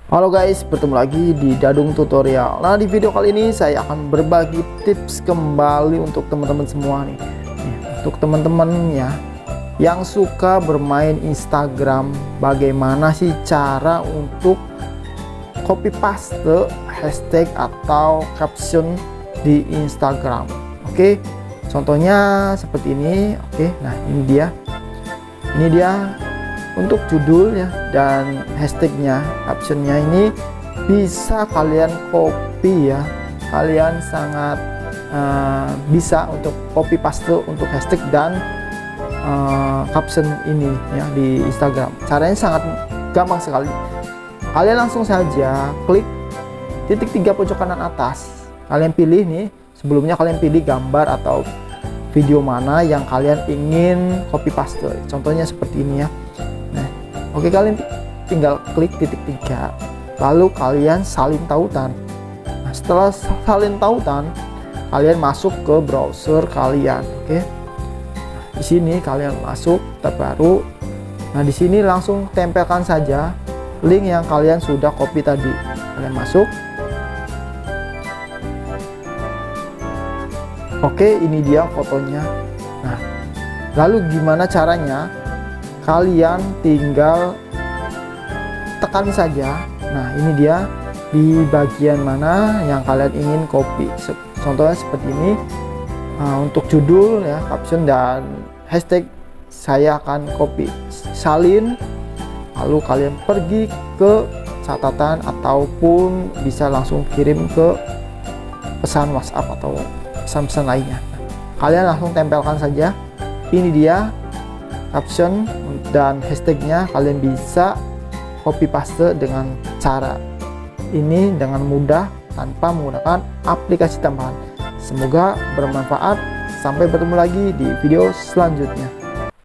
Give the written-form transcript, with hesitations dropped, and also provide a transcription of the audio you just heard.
Halo guys, bertemu lagi di Dadung Tutorial. Nah, di video kali ini saya akan berbagi tips kembali untuk teman-teman semua nih. Untuk teman-teman ya yang suka bermain Instagram, bagaimana sih cara untuk copy paste hashtag atau caption di Instagram. Oke, contohnya seperti ini. Oke, nah ini dia untuk judul ya dan hashtagnya, captionnya ini bisa kalian copy ya. Kalian sangat bisa untuk copy paste untuk hashtag dan caption ini ya di Instagram. Caranya sangat gampang sekali. Kalian langsung saja klik titik 3 pojok kanan atas. Kalian pilih nih, sebelumnya kalian pilih gambar atau video mana yang kalian ingin copy paste. Contohnya seperti ini ya. Oke, kalian tinggal klik titik 3, lalu kalian salin tautan. Nah, setelah salin tautan, kalian masuk ke browser kalian. Oke, di sini kalian masuk tab baru. Nah, di sini langsung tempelkan saja link yang kalian sudah copy tadi. Kalian masuk. Oke, ini dia fotonya. Nah, lalu gimana caranya? Kalian tinggal tekan saja. Nah, ini dia di bagian mana yang kalian ingin copy. Contohnya seperti ini. Untuk judul ya, caption dan hashtag saya akan copy, salin, lalu kalian pergi ke catatan ataupun bisa langsung kirim ke pesan WhatsApp atau pesan-pesan lainnya. Kalian langsung tempelkan saja. Ini dia caption dan hashtagnya. Kalian bisa copy paste dengan cara ini dengan mudah tanpa menggunakan aplikasi tambahan. Semoga bermanfaat. Sampai bertemu lagi di video selanjutnya.